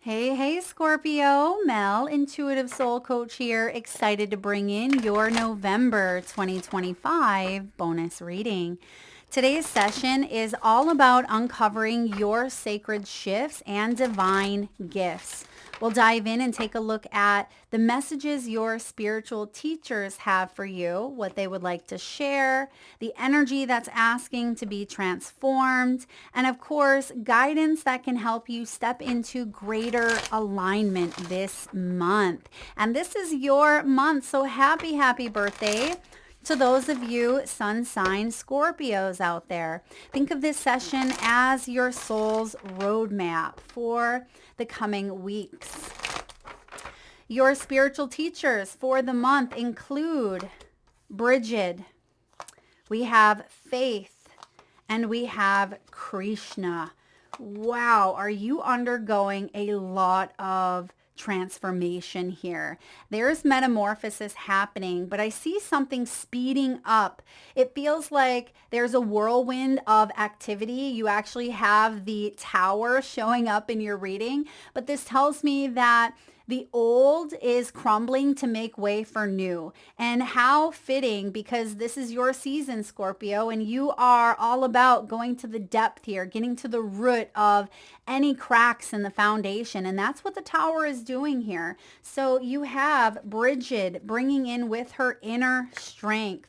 Hey, hey, Scorpio. Mel, Intuitive Soul Coach here. Excited to bring in your November 2025 bonus reading. Today's session is all about uncovering your sacred shifts and divine gifts. We'll dive in and take a look at the messages your spiritual teachers have for you, what they would like to share, the energy that's asking to be transformed, and of course, guidance that can help you step into greater alignment this month. And this is your month, so happy, happy birthday to those of you sun sign Scorpios out there. Think of this session as your soul's roadmap for the coming weeks. Your spiritual teachers for the month include Bridget, we have Faith, and we have Krishna. Wow, are you undergoing a lot of transformation here? There's metamorphosis happening, but I see something speeding up. It feels like there's a whirlwind of activity. You actually have the tower showing up in your reading, but this tells me that the old is crumbling to make way for new. And how fitting, because this is your season, Scorpio, and you are all about going to the depth here, getting to the root of any cracks in the foundation. And that's what the tower is doing here. So you have Bridget bringing in with her inner strength.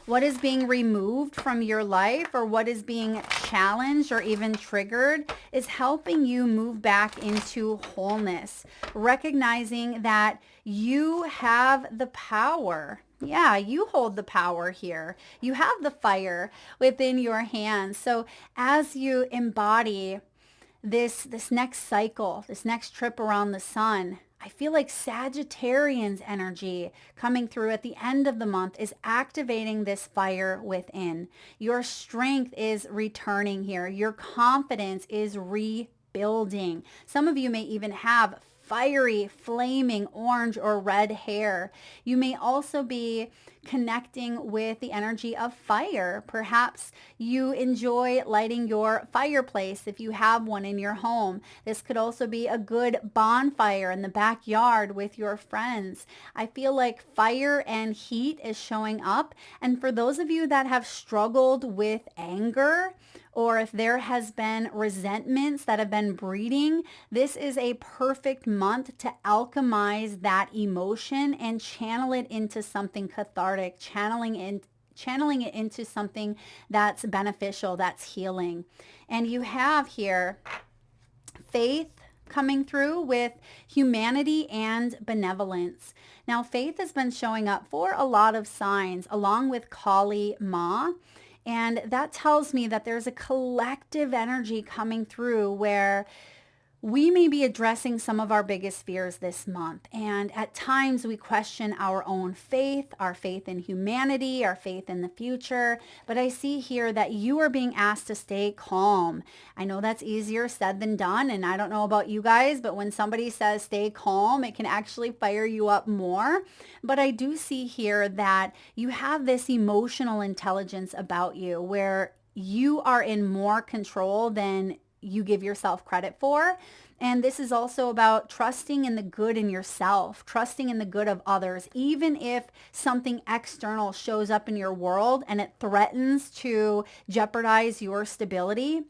What is being removed from your life or what is being challenged or even triggered is helping you move back into wholeness, recognizing that you have the power. Yeah, you hold the power here. You have the fire within your hands. So as you embody this next cycle, this next trip around the sun, I feel like Sagittarian's energy coming through at the end of the month is activating this fire within. Your strength is returning here. Your confidence is rebuilding. Some of you may even have fiery, flaming orange or red hair. You may also be connecting with the energy of fire. Perhaps you enjoy lighting your fireplace if you have one in your home. This could also be a good bonfire in the backyard with your friends. I feel like fire and heat is showing up. And for those of you that have struggled with anger, or if there has been resentments that have been breeding, this is a perfect month to alchemize that emotion and channel it into something cathartic, channeling it into something that's beneficial, that's healing. And you have here Faith coming through with humanity and benevolence. Now, Faith has been showing up for a lot of signs along with Kali Ma. And that tells me that there's a collective energy coming through where we may be addressing some of our biggest fears this month. And at times we question our own faith, our faith in humanity, our faith in the future. But I see here that you are being asked to stay calm. I know that's easier said than done. And I don't know about you guys, but when somebody says stay calm, it can actually fire you up more. But I do see here that you have this emotional intelligence about you where you are in more control than you give yourself credit for. And this is also about trusting in the good in yourself, trusting in the good of others, even if something external shows up in your world and it threatens to jeopardize your stability.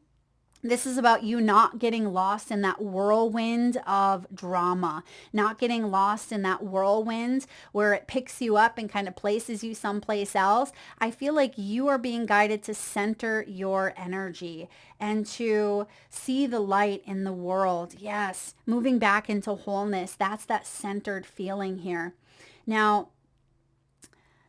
This is about you not getting lost in that whirlwind of drama, not getting lost in that whirlwind where it picks you up and kind of places you someplace else. I feel like you are being guided to center your energy and to see the light in the world. Yes, moving back into wholeness. That's that centered feeling here. Now,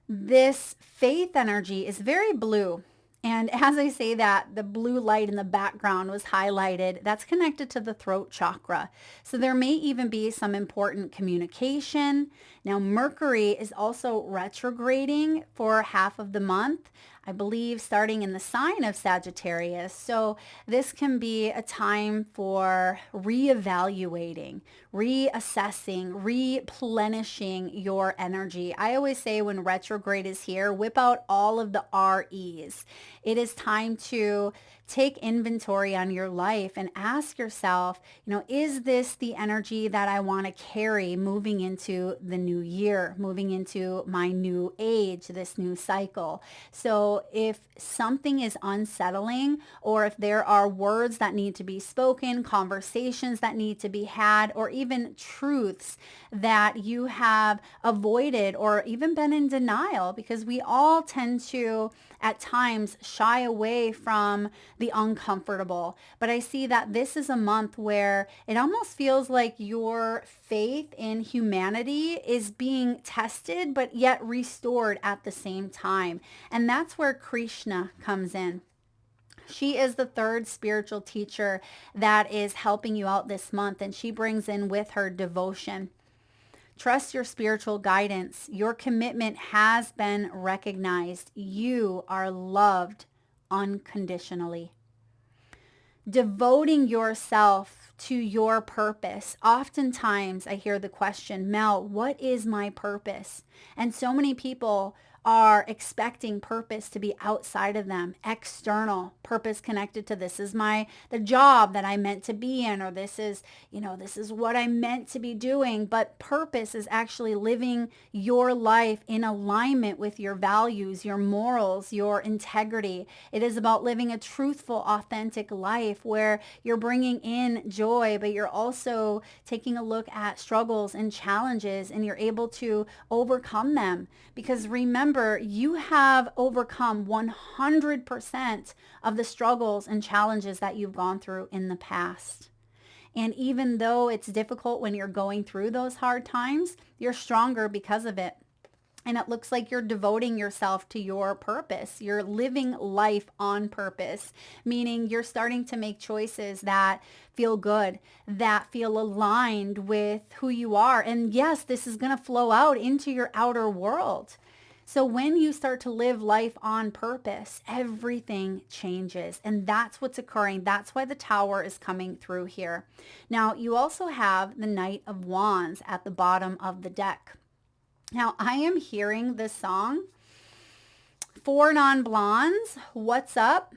this faith energy is very blue. And as I say that, the blue light in the background was highlighted. That's connected to the throat chakra. So there may even be some important communication. Now, Mercury is also retrograding for half of the month, I believe starting in the sign of Sagittarius. So this can be a time for reevaluating, reassessing, replenishing your energy. I always say when retrograde is here, whip out all of the REs. It is time to take inventory on your life and ask yourself, is this the energy that I want to carry moving into the new year, moving into my new age, this new cycle? So if something is unsettling, or if there are words that need to be spoken, conversations that need to be had, or even truths that you have avoided or even been in denial, because we all tend to at times shy away from the uncomfortable. But I see that this is a month where it almost feels like your faith in humanity is being tested, but yet restored at the same time. And that's where Krishna comes in. She is the third spiritual teacher that is helping you out this month, and she brings in with her devotion. Trust your spiritual guidance. Your commitment has been recognized. You are loved unconditionally. Devoting yourself to your purpose. Oftentimes I hear the question, Mel, what is my purpose? And so many people are expecting purpose to be outside of them, external purpose connected to this is the job that I meant to be in, or this is what I meant to be doing. But purpose is actually living your life in alignment with your values, your morals, your integrity. It is about living a truthful, authentic life where you're bringing in joy, but you're also taking a look at struggles and challenges, and you're able to overcome them. Because remember, you have overcome 100% of the struggles and challenges that you've gone through in the past. And even though it's difficult when you're going through those hard times, you're stronger because of it. And it looks like you're devoting yourself to your purpose. You're living life on purpose, meaning you're starting to make choices that feel good, that feel aligned with who you are. And yes, this is going to flow out into your outer world. So when you start to live life on purpose, everything changes. And that's what's occurring. That's why the Tower is coming through here. Now, you also have the Knight of Wands at the bottom of the deck. Now, I am hearing this song, For Non-Blondes, What's Up?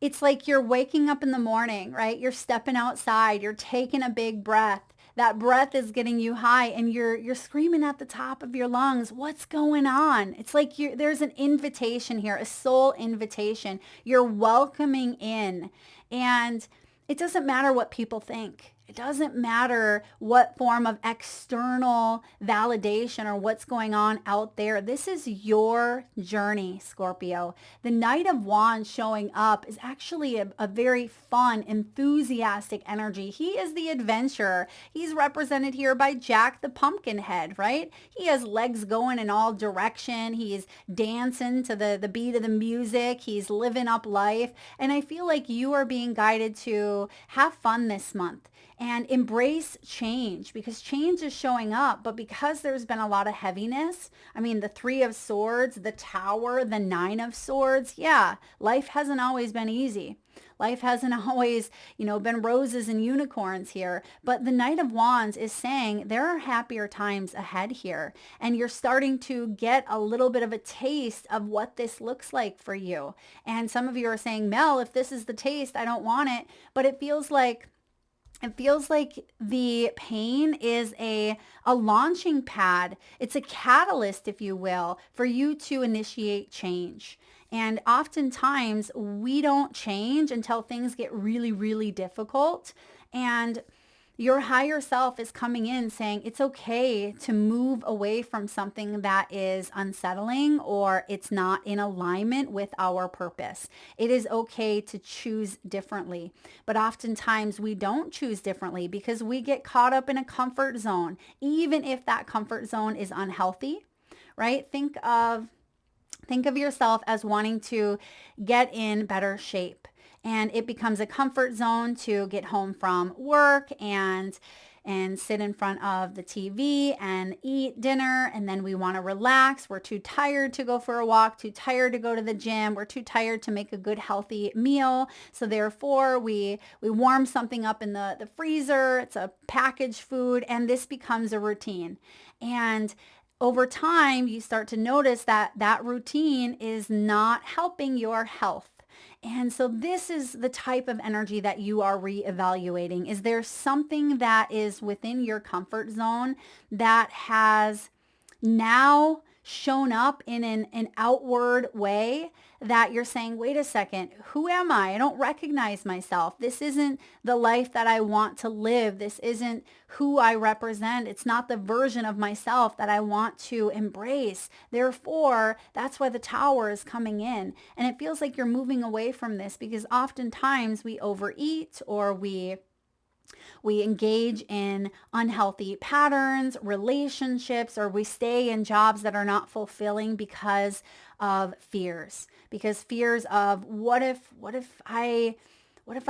It's like you're waking up in the morning, right? You're stepping outside. You're taking a big breath. That breath is getting you high, and you're screaming at the top of your lungs, what's going on? It's like there's an invitation here, a soul invitation. You're welcoming in, and it doesn't matter what people think. It doesn't matter what form of external validation or what's going on out there. This is your journey, Scorpio. The Knight of Wands showing up is actually a very fun, enthusiastic energy. He is the adventurer. He's represented here by Jack the Pumpkinhead, right? He has legs going in all direction. He's dancing to the beat of the music. He's living up life. And I feel like you are being guided to have fun this month and embrace change, because change is showing up. But because there's been a lot of heaviness, I mean, the Three of Swords, the Tower, the Nine of Swords, yeah, life hasn't always been easy. Life hasn't always, been roses and unicorns here. But the Knight of Wands is saying there are happier times ahead here. And you're starting to get a little bit of a taste of what this looks like for you. And some of you are saying, Mel, if this is the taste, I don't want it. But it feels like the pain is a launching pad. It's a catalyst, if you will, for you to initiate change. And oftentimes we don't change until things get really, really difficult. And your higher self is coming in saying it's okay to move away from something that is unsettling or it's not in alignment with our purpose. It is okay to choose differently. But oftentimes we don't choose differently because we get caught up in a comfort zone, even if that comfort zone is unhealthy, right? Think of yourself as wanting to get in better shape. And it becomes a comfort zone to get home from work and sit in front of the TV and eat dinner. And then we want to relax. We're too tired to go for a walk, too tired to go to the gym. We're too tired to make a good, healthy meal. So therefore, we warm something up in the freezer. It's a packaged food, and this becomes a routine. And over time, you start to notice that routine is not helping your health. And so this is the type of energy that you are reevaluating. Is there something that is within your comfort zone that has now shown up in an outward way that you're saying, wait a second, who am I? I don't recognize myself. This isn't the life that I want to live. This isn't who I represent. It's not the version of myself that I want to embrace. Therefore, that's why the tower is coming in. And it feels like you're moving away from this because oftentimes we overeat or we engage in unhealthy patterns, relationships, or we stay in jobs that are not fulfilling because of fears. Because fears of what if I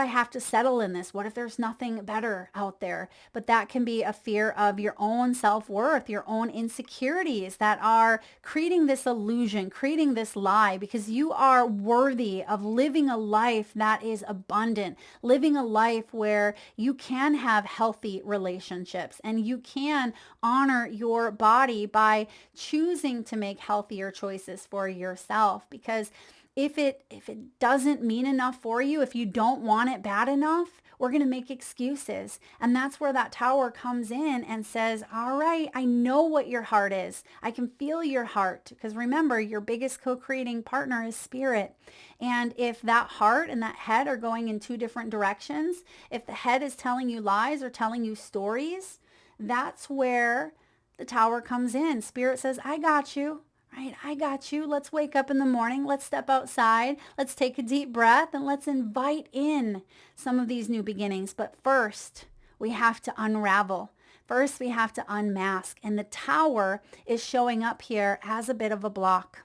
have to settle in this? What if there's nothing better out there? But that can be a fear of your own self-worth, your own insecurities that are creating this illusion, creating this lie, because you are worthy of living a life that is abundant, living a life where you can have healthy relationships and you can honor your body by choosing to make healthier choices for yourself. Because if it doesn't mean enough for you, if you don't want it bad enough, we're going to make excuses. And that's where that tower comes in and says, all right, I know what your heart is. I can feel your heart. Because remember, your biggest co-creating partner is spirit. And if that heart and that head are going in two different directions, if the head is telling you lies or telling you stories, that's where the tower comes in. Spirit says, I got you. Right? I got you. Let's wake up in the morning. Let's step outside. Let's take a deep breath and let's invite in some of these new beginnings. But first, we have to unravel. First, we have to unmask. And the tower is showing up here as a bit of a block.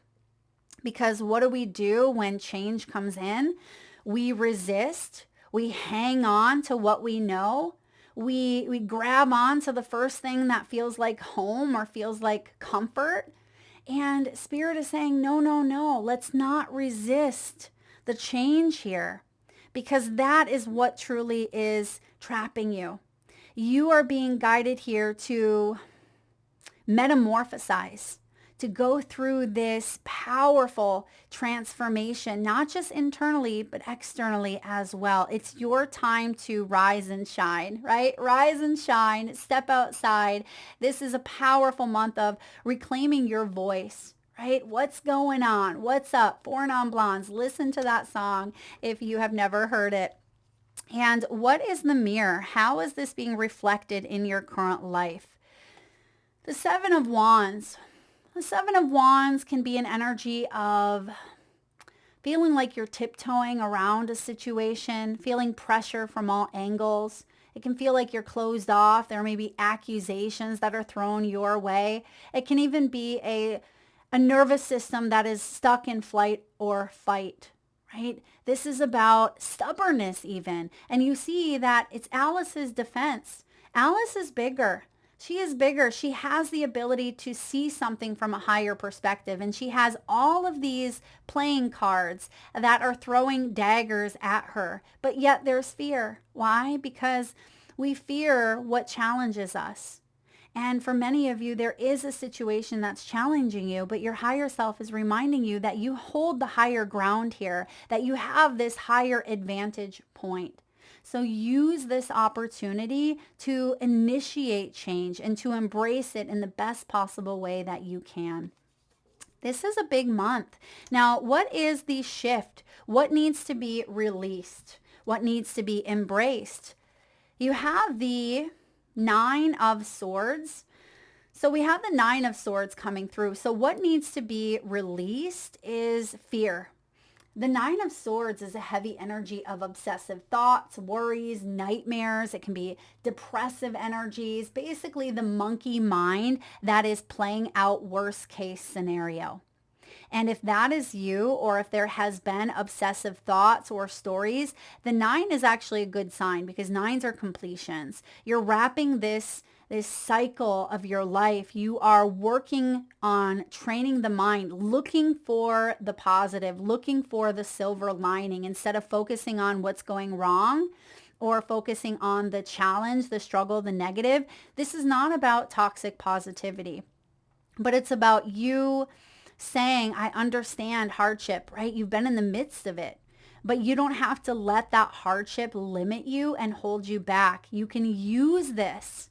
Because what do we do when change comes in? We resist. We hang on to what we know. We grab on to the first thing that feels like home or feels like comfort. And Spirit is saying, no, no, no, let's not resist the change here because that is what truly is trapping you. You are being guided here to metamorphosize, to go through this powerful transformation, not just internally, but externally as well. It's your time to rise and shine, right? Rise and shine, step outside. This is a powerful month of reclaiming your voice, right? What's going on? What's up? Four Non-Blondes. Listen to that song if you have never heard it. And what is the mirror? How is this being reflected in your current life? The Seven of Wands. The Seven of Wands can be an energy of feeling like you're tiptoeing around a situation, feeling pressure from all angles. It can feel like you're closed off. There may be accusations that are thrown your way. It can even be a nervous system that is stuck in flight or fight, right? This is about stubbornness even. And you see that it's Alice's defense. Alice is bigger. She is bigger. She has the ability to see something from a higher perspective. And she has all of these playing cards that are throwing daggers at her. But yet there's fear. Why? Because we fear what challenges us. And for many of you, there is a situation that's challenging you, but your higher self is reminding you that you hold the higher ground here, that you have this higher advantage point. So use this opportunity to initiate change and to embrace it in the best possible way that you can. This is a big month. Now, what is the shift? What needs to be released? What needs to be embraced? You have the Nine of Swords. So we have the Nine of Swords coming through. So what needs to be released is fear. The Nine of Swords is a heavy energy of obsessive thoughts, worries, nightmares. It can be depressive energies, basically the monkey mind that is playing out worst case scenario. And if that is you, or if there has been obsessive thoughts or stories, the 9 is actually a good sign because 9s are completions. You're wrapping this cycle of your life. You are working on training the mind, looking for the positive, looking for the silver lining instead of focusing on what's going wrong or focusing on the challenge, the struggle, the negative. This is not about toxic positivity, but it's about you saying, I understand hardship, right? You've been in the midst of it, but you don't have to let that hardship limit you and hold you back. You can use this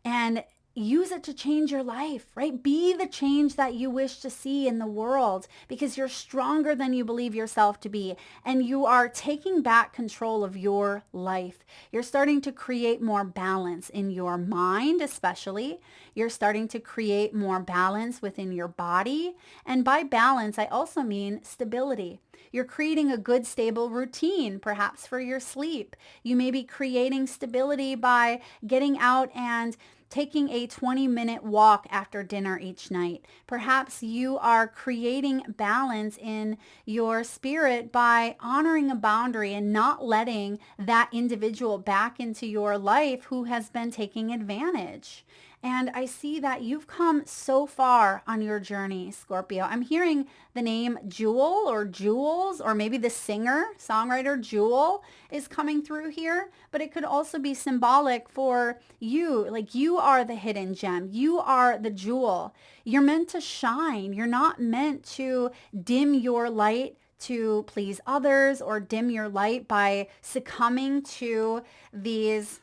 and use it to change your life, right? Be the change that you wish to see in the world because you're stronger than you believe yourself to be. And you are taking back control of your life. You're starting to create more balance in your mind, especially. You're starting to create more balance within your body. And by balance, I also mean stability. You're creating a good, stable routine, perhaps for your sleep. You may be creating stability by getting out and taking a 20-minute walk after dinner each night. Perhaps you are creating balance in your spirit by honoring a boundary and not letting that individual back into your life who has been taking advantage. And I see that you've come so far on your journey, Scorpio. I'm hearing the name Jewel or Jules, or maybe the singer, songwriter Jewel is coming through here, but it could also be symbolic for you. Like you are the hidden gem. You are the jewel. You're meant to shine. You're not meant to dim your light to please others or dim your light by succumbing to these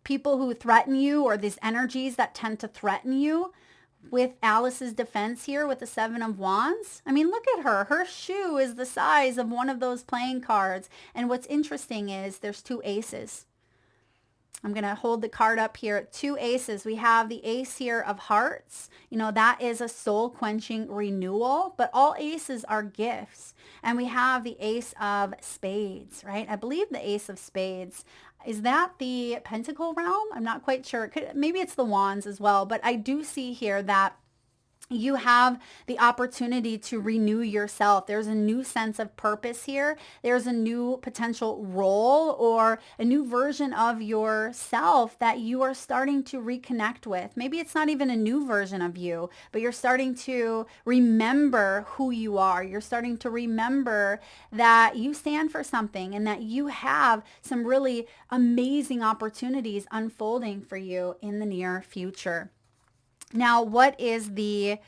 people who threaten you or these energies that tend to threaten you. With Alice's defense here with the 7 of Wands. I mean, look at her. Her shoe is the size of one of those playing cards. And what's interesting is there's 2 aces. I'm going to hold the card up here. 2 aces. We have the ace here of hearts. You know, that is a soul quenching renewal, but all aces are gifts. And we have the ace of spades, right? I believe the ace of spades. Is that the pentacle realm? I'm not quite sure. Maybe it's the wands as well, but I do see here that you have the opportunity to renew yourself. There's a new sense of purpose here. There's a new potential role or a new version of yourself that you are starting to reconnect with. Maybe it's not even a new version of you, but you're starting to remember who you are. You're starting to remember that you stand for something and that you have some really amazing opportunities unfolding for you in the near future. Now, what is the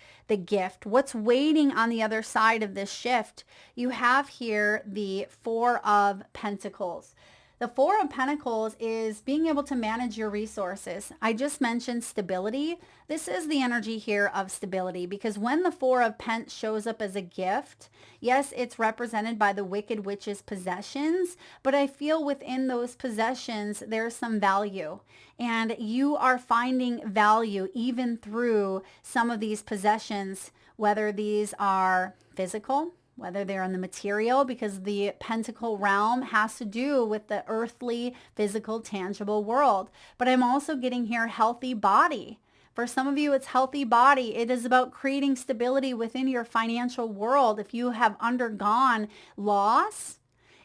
gift? What's waiting on the other side of this shift? You have here the 4 of Pentacles. The 4 of Pentacles is being able to manage your resources. I just mentioned stability. This is the energy here of stability because when the 4 of Pents shows up as a gift, yes, it's represented by the Wicked Witch's possessions, but I feel within those possessions, there's some value. And you are finding value even through some of these possessions, whether these are physical, whether they're in the material, because the pentacle realm has to do with the earthly, physical, tangible world. But I'm also getting here healthy body. For some of you, it's healthy body. It is about creating stability within your financial world. If you have undergone loss,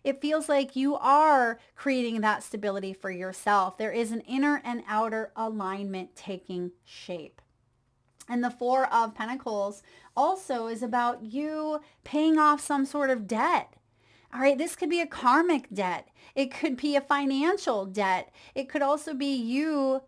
it feels like you are creating that stability for yourself. There is an inner and outer alignment taking shape. And the 4 of Pentacles also is about you paying off some sort of debt. All right, this could be a karmic debt. It could be a financial debt. It could also be you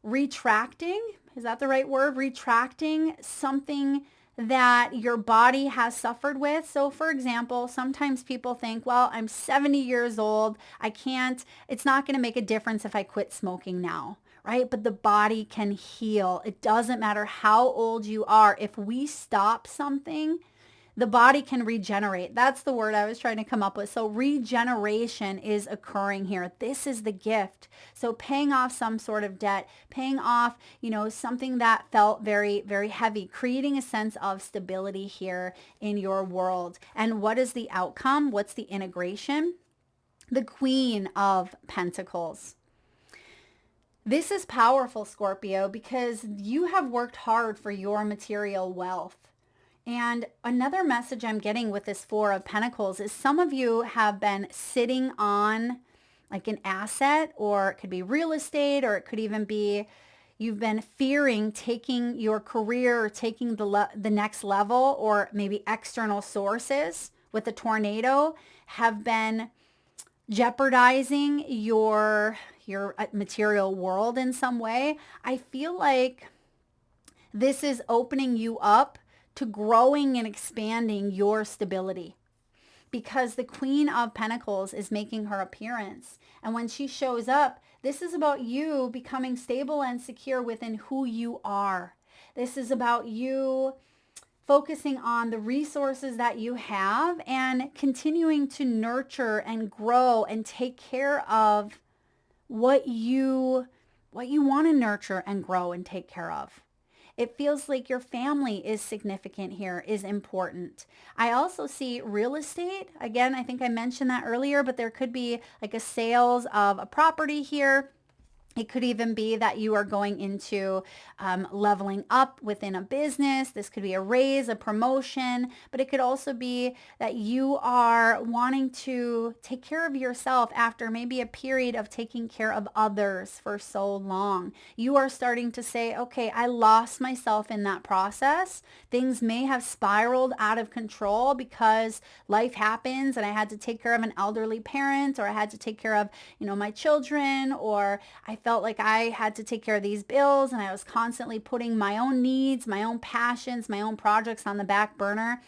retracting. Is that the right word? Retracting something that your body has suffered with. So for example, sometimes people think, well, I'm 70 years old. It's not going to make a difference if I quit smoking now. Right? But the body can heal. It doesn't matter how old you are. If we stop something, the body can regenerate. That's the word I was trying to come up with. So regeneration is occurring here. This is the gift. So paying off some sort of debt, paying off, something that felt very, very heavy, creating a sense of stability here in your world. And what is the outcome? What's the integration? The Queen of Pentacles. This is powerful, Scorpio, because you have worked hard for your material wealth. And another message I'm getting with this 4 of Pentacles is some of you have been sitting on like an asset, or it could be real estate, or it could even be you've been fearing taking your career or taking the next level, or maybe external sources with a tornado have been jeopardizing your material world in some way. I feel like this is opening you up to growing and expanding your stability, because the Queen of Pentacles is making her appearance. And when she shows up, this is about you becoming stable and secure within who you are. This is about you focusing on the resources that you have and continuing to nurture and grow and take care of what you want to nurture and grow and take care of. It feels like your family is significant here, is important. I also see real estate. Again, I think I mentioned that earlier, but there could be like a sales of a property here. It could even be that you are going into leveling up within a business. This could be a raise, a promotion, but it could also be that you are wanting to take care of yourself after maybe a period of taking care of others for so long. You are starting to say, okay, I lost myself in that process. Things may have spiraled out of control because life happens and I had to take care of an elderly parent, or I had to take care of, my children, or I felt like I had to take care of these bills and I was constantly putting my own needs, my own passions, my own projects on the back burner.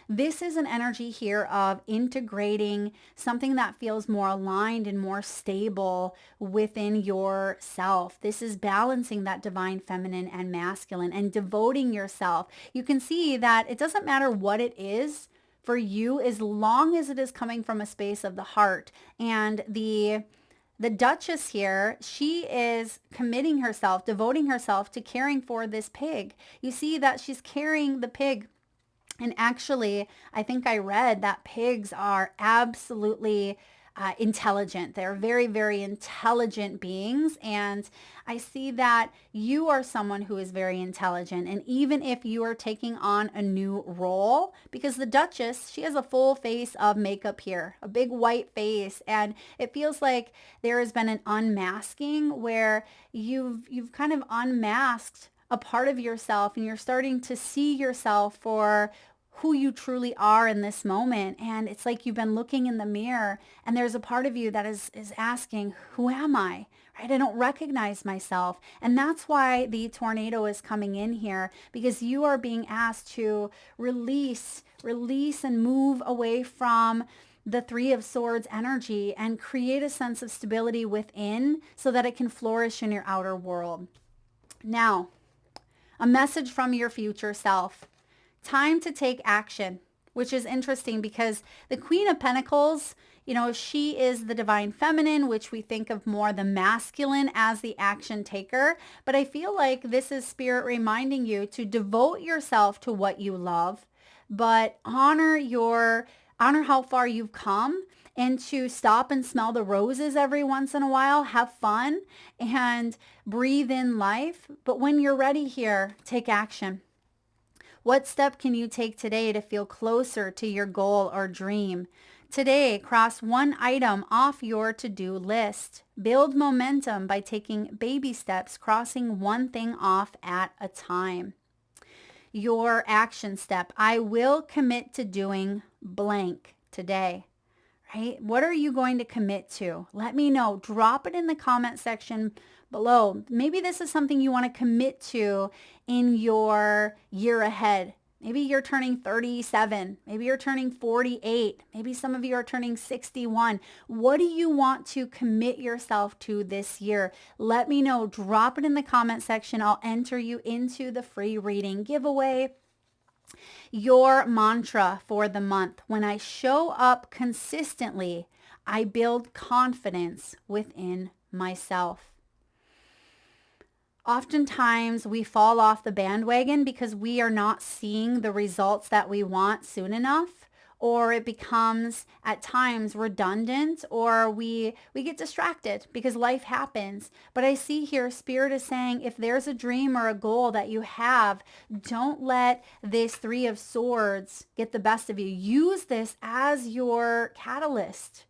This is an energy here of integrating something that feels more aligned and more stable within yourself. This is balancing that divine feminine and masculine and devoting yourself. You can see that it doesn't matter what it is for you as long as it is coming from a space of the heart. And the Duchess here, she is committing herself, devoting herself to caring for this pig. You see that she's carrying the pig. And actually, I think I read that pigs are absolutely intelligent. They're very, very intelligent beings. And I see that you are someone who is very intelligent. And even if you are taking on a new role, because the Duchess, she has a full face of makeup here, a big white face. And it feels like there has been an unmasking where you've kind of unmasked a part of yourself and you're starting to see yourself for who you truly are in this moment. And it's like you've been looking in the mirror and there's a part of you that is asking, who am I? Right? I don't recognize myself. And that's why the tornado is coming in here, because you are being asked to release and move away from the Three of Swords energy and create a sense of stability within so that it can flourish in your outer world. Now, a message from your future self. Time to take action, which is interesting because the Queen of Pentacles, she is the divine feminine, which we think of more the masculine as the action taker. But I feel like this is Spirit reminding you to devote yourself to what you love, but honor how far you've come, and to stop and smell the roses every once in a while, have fun and breathe in life. But when you're ready here, take action. What step can you take today to feel closer to your goal or dream? Today, cross one item off your to-do list. Build momentum by taking baby steps, crossing one thing off at a time. Your action step. I will commit to doing blank today. Right? What are you going to commit to? Let me know. Drop it in the comment section below. Maybe this is something you want to commit to in your year ahead. Maybe you're turning 37. Maybe you're turning 48. Maybe some of you are turning 61. What do you want to commit yourself to this year? Let me know. Drop it in the comment section. I'll enter you into the free reading giveaway. Your mantra for the month. When I show up consistently, I build confidence within myself. Oftentimes we fall off the bandwagon because we are not seeing the results that we want soon enough, or it becomes at times redundant, or we get distracted because life happens. But I see here Spirit is saying, if there's a dream or a goal that you have, don't let this Three of Swords get the best of you. Use this as your catalyst,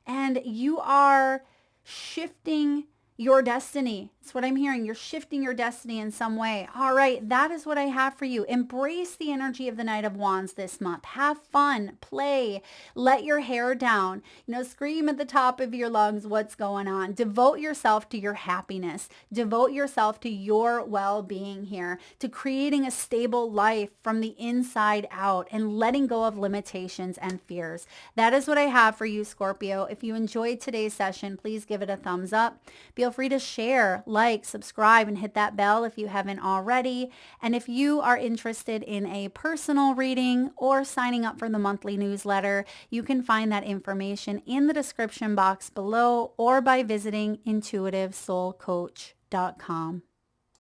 and you are shifting your destiny. That's what I'm hearing. You're shifting your destiny in some way. All right, that is what I have for you. Embrace the energy of the Knight of Wands this month. Have fun, play, let your hair down, scream at the top of your lungs what's going on. Devote yourself to your happiness. Devote yourself to your well-being here, to creating a stable life from the inside out and letting go of limitations and fears. That is what I have for you, Scorpio. If you enjoyed today's session, please give it a thumbs up. Feel free to share, like, subscribe, and hit that bell if you haven't already. And if you are interested in a personal reading or signing up for the monthly newsletter, you can find that information in the description box below or by visiting intuitivesoulcoach.com.